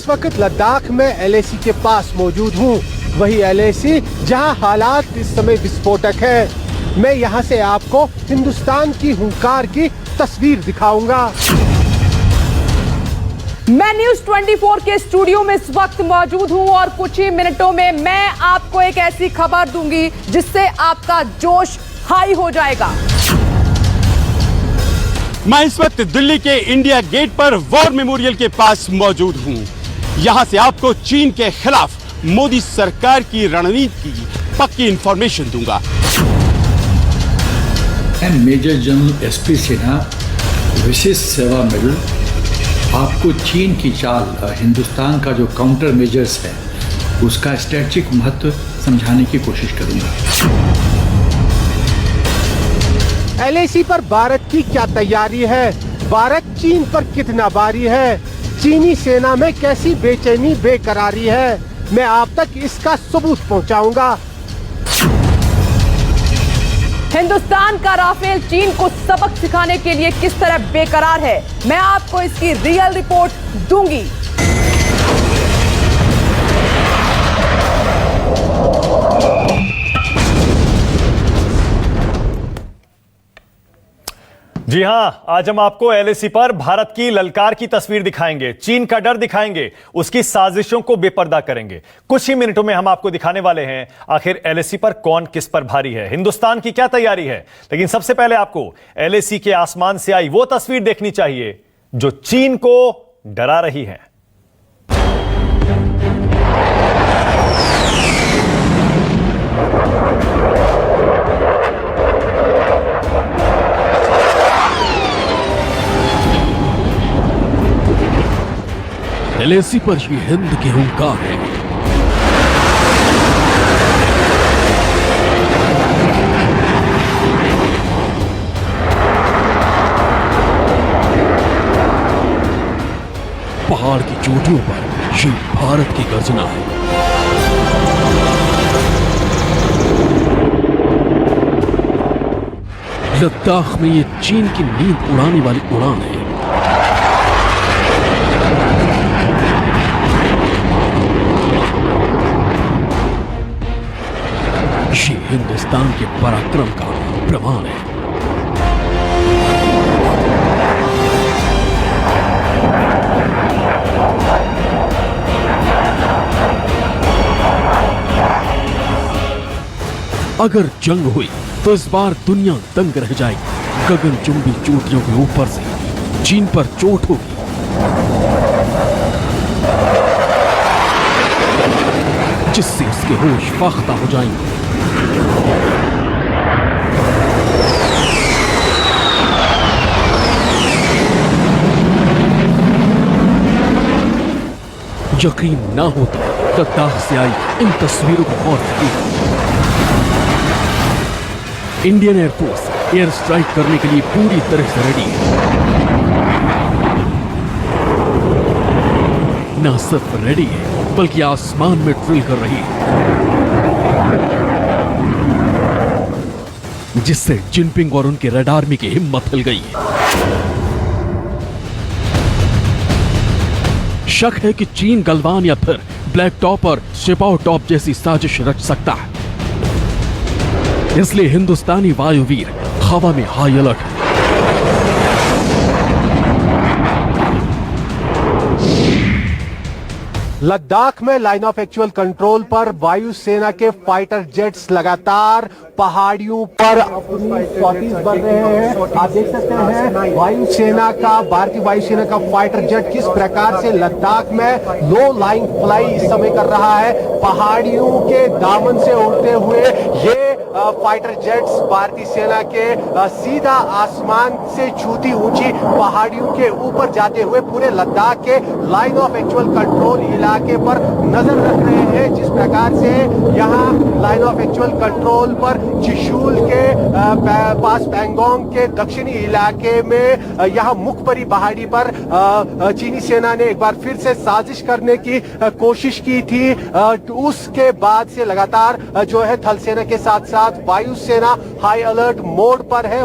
इस वक्त लद्दाख में LAC के पास मौजूद हूँ, वही LAC जहाँ हालात इस समय विस्फोटक है। मैं यहाँ से आपको हिंदुस्तान की हुंकार की तस्वीर दिखाऊंगा। मैं न्यूज़ 24 के स्टूडियो में इस वक्त मौजूद हूं और कुछ ही मिनटों में मैं आपको एक ऐसी खबर दूंगी जिससे आपका जोश हाई हो जाएगा। मैं इस वक्त दिल्ली के इंडिया गेट पर वॉर मेमोरियल के पास मौजूद हूं। यहां से आपको चीन के खिलाफ मोदी सरकार की रणनीति की पक्की इंफॉर्मेशन दूंगा। मेजर जनरल SP सिन्हा विशेष सेवा मेडल आपको चीन की चाल, हिंदुस्तान का जो काउंटर मेजर्स है उसका स्ट्रेटेजिक महत्व समझाने की कोशिश करूंगा। LAC पर भारत की क्या तैयारी है, भारत चीन पर कितना भारी है, चीनी सेना में कैसी बेचैनी बेकरारी है, मैं आप तक इसका सबूत पहुंचाऊंगा। हिंदुस्तान का राफेल चीन को सबक सिखाने के लिए किस तरह बेकरार है, मैं आपको इसकी रियल रिपोर्ट दूंगी। जी हां, आज हम आपको LAC पर भारत की ललकार की तस्वीर दिखाएंगे, चीन का डर दिखाएंगे, उसकी साजिशों को बेपर्दा करेंगे। कुछ ही मिनटों में हम आपको दिखाने वाले हैं आखिर LAC पर कौन किस पर भारी है, हिंदुस्तान की क्या तैयारी है। लेकिन सबसे पहले आपको LAC के आसमान से आई वो तस्वीर देखनी चाहिए जो चीन को डरा रही है। LAC पर ही हिंद की हुंकार है। पहाड़ की चोटियों पर ये भारत की गर्जना है। लद्दाख में ये चीन की नींद उड़ाने वाली उड़ान है। ये हिंदुस्तान के पराक्रम का प्रमाण है। अगर जंग हुई तो इस बार दुनिया दंग रह जाएगी। गगनचुंबी चोटियों के ऊपर से चीन पर चोट होगी। जिससे उसके होश फाख्ता हो जाएंगे। यकीन ना हो तो लद्दाख से आई इन तस्वीरों को गौर से देखिए। इंडियन एयरफोर्स एयर स्ट्राइक करने के लिए पूरी तरह से रेडी है। ना सिर्फ रेडी है बल्कि आसमान में ड्रिल कर रही है, जिससे जिनपिंग और उनके रेड आर्मी की हिम्मत हिल गई है। शक है कि चीन गलवान या फिर ब्लैक टॉप और शिपाओ टॉप जैसी साजिश रच सकता है। इसलिए हिंदुस्तानी वायुवीर हवा में हाई अलर्ट है। लद्दाख में लाइन ऑफ एक्चुअल कंट्रोल पर वायुसेना के फाइटर जेट्स लगातार पहाड़ियों पर अपनी सॉटीज बर रहे हैं। आप देख सकते हैं वायुसेना का, भारतीय वायुसेना का फाइटर जेट किस प्रकार से लद्दाख में लो लाइन फ्लाई इस समय कर रहा है। पहाड़ियों के दामन से उड़ते हुए ये फाइटर जेट्स भारतीय सेना के सीधा आसमान से छूती ऊंची पहाड़ियों के ऊपर जाते हुए पूरे लद्दाख के लाइन ऑफ एक्चुअल कंट्रोल इलाके पर नजर रख रहे हैं। जिस प्रकार से यहाँ लाइन ऑफ एक्चुअल कंट्रोल पर चिशूल के पास पैंगोंग के दक्षिणी इलाके में यहाँ मुखपरी पहाड़ी पर चीनी सेना ने एक बार फिर से साजिश करने की कोशिश की थी। उसके बाद से लगातार जो है थल सेना के साथ साथ वायुसेना हाई अलर्ट मोड पर है।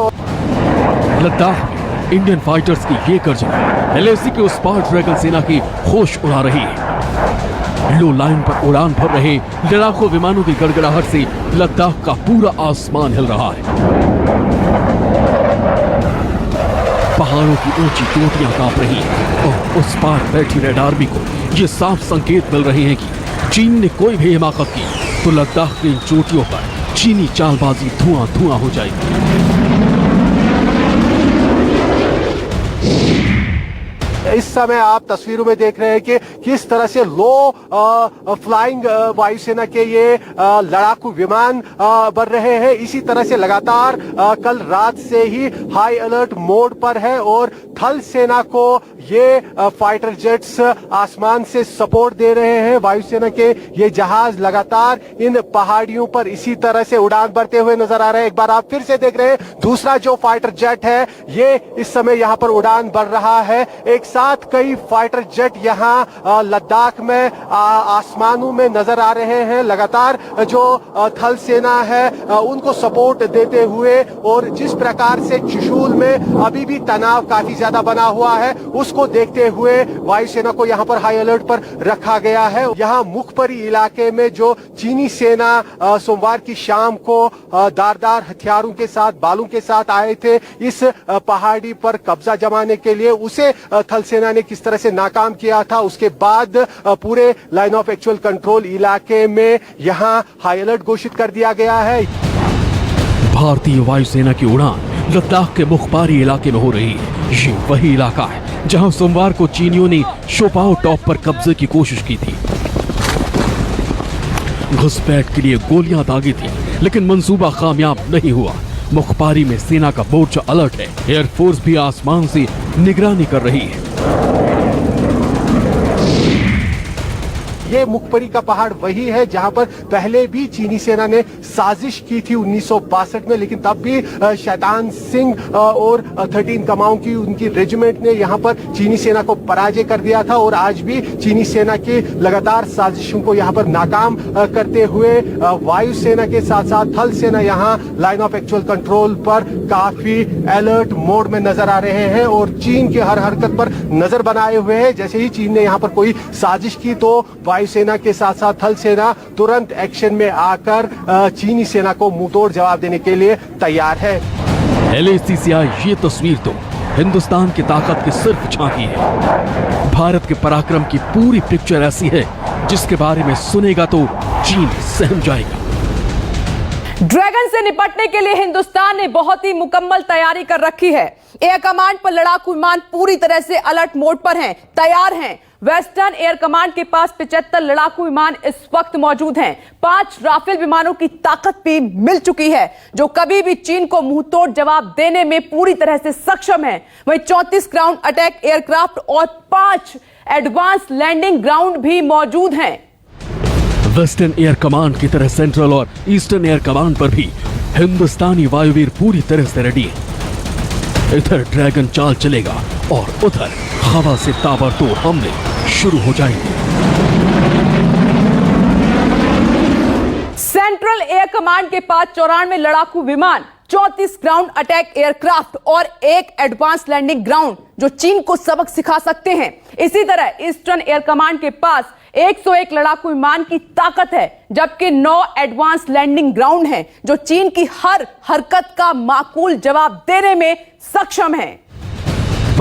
लद्दाख इंडियन फाइटर्स की ये गर्जना LAC के उस पार ड्रैगन सेना की होश उड़ा रही है। लो लाइन पर उड़ान भर रहे लड़ाकू विमानों की गड़गड़ाहट से लद्दाख का पूरा आसमान हिल रहा है। पहाड़ों की ऊंची चोटियां कांप रही हैं और उस पार बैठी रेड आर्मी को ये साफ संकेत मिल रहे हैं कि चीन ने कोई भी हिमाकत की तो लद्दाख की इन चोटियों पर चीनी चालबाजी धुआं धुआं हो जाएगी। इस समय आप तस्वीरों में देख रहे हैं कि किस तरह से लो फ्लाइंग वायुसेना के ये लड़ाकू विमान बन रहे हैं। इसी तरह से लगातार कल रात से ही हाई अलर्ट मोड पर है और थल सेना को ये फाइटर जेट्स आसमान से सपोर्ट दे रहे हैं। वायुसेना के ये जहाज लगातार इन पहाड़ियों पर इसी तरह से उड़ान भरते हुए नजर आ रहे हैं। एक बार आप फिर से देख रहे हैं दूसरा जो फाइटर जेट है ये इस समय यहाँ पर उड़ान भर रहा है। एक साथ कई फाइटर जेट यहाँ लद्दाख में आसमानों में नजर आ रहे हैं। लगातार जो थल सेना है उनको सपोर्ट देते हुए और जिस प्रकार से चुशूल में अभी भी तनाव काफी ज्यादा बना हुआ है उसको देखते हुए वायुसेना को यहाँ पर हाई अलर्ट पर रखा गया है। यहाँ मुखपरी इलाके में जो चीनी सेना सोमवार की शाम को धारदार हथियारों के साथ बालों के साथ आए थे इस पहाड़ी पर कब्जा जमाने के लिए, उसे थल सेना ने किस तरह से नाकाम किया था। उसके बाद पूरे लाइन ऑफ एक्चुअल कंट्रोल इलाके में यहां हाई अलर्ट घोषित कर दिया गया है। भारतीय वायुसेना की उड़ान लद्दाख के मुखपारी इलाके में हो रही है। ये वही इलाका है जहां सोमवार को चीनियों ने शोपाओ टॉप पर कब्जे की कोशिश की थी। घुसपैठ के लिए गोलियां दागी थी लेकिन मंसूबा कामयाब नहीं हुआ। मुखपारी में सेना का मोर्चा अलर्ट है। एयरफोर्स भी आसमान से निगरानी कर रही है। ये मुखपरी का पहाड़ वही है जहां पर पहले भी चीनी सेना ने साजिश की थी 1962 में, लेकिन तब भी शैतान सिंह और 13 कमाओं की उनकी रेजिमेंट ने यहां पर चीनी सेना को पराजय कर दिया था और आज भी चीनी सेना की लगातार साजिशों को यहां पर नाकाम करते हुए वायुसेना के साथ साथ थल सेना यहां लाइन ऑफ एक्चुअल कंट्रोल पर काफी अलर्ट मोड में नजर आ रहे हैं और चीन की हर हरकत पर नजर बनाए हुए हैं। जैसे ही चीन ने यहां पर कोई साजिश की तो वायुसेना के साथ साथ थल सेना तुरंत एक्शन में आकर चीनी सेना को मुंहतोड़ जवाब देने के लिए तैयार है। LAC से आई ये तस्वीर तो हिंदुस्तान की ताकत की सिर्फ झांकी है। भारत के पराक्रम की पूरी पिक्चर ऐसी है जिसके बारे में सुनेगा तो चीन सहम जाएगा। ड्रैगन से निपटने के लिए हिंदुस्तान ने बहुत ही मुकम्मल तैयारी कर रखी है। एयर कमांड पर लड़ाकू विमान पूरी तरह से अलर्ट मोड पर हैं, तैयार हैं। वेस्टर्न एयर कमांड के पास 75 लड़ाकू विमान इस वक्त मौजूद हैं। 5 राफेल विमानों की ताकत भी मिल चुकी है जो कभी भी चीन को मुंहतोड़ जवाब देने में पूरी तरह से सक्षम है। वहीं 34 ग्राउंड अटैक एयरक्राफ्ट और 5 एडवांस लैंडिंग ग्राउंड भी मौजूद हैं। वेस्टर्न एयर कमांड की तरह सेंट्रल और ईस्टर्न एयर कमांड पर भी हिंदुस्तानी वायुवीर पूरी तरह से रेडी है। इधर ड्रैगन चाल चलेगा और उधर हवा से ताबड़तोड़ हमले शुरू हो जाएंगे। सेंट्रल एयर कमांड के पास 94 लड़ाकू विमान, 34 ग्राउंड अटैक एयरक्राफ्ट और 1 एडवांस लैंडिंग ग्राउंड जो चीन को सबक सिखा सकते हैं। इसी तरह ईस्टर्न एयर कमांड के पास 101 लड़ाकू विमान की ताकत है जबकि 9 एडवांस लैंडिंग ग्राउंड हैं जो चीन की हर हरकत का माकूल जवाब देने में सक्षम है।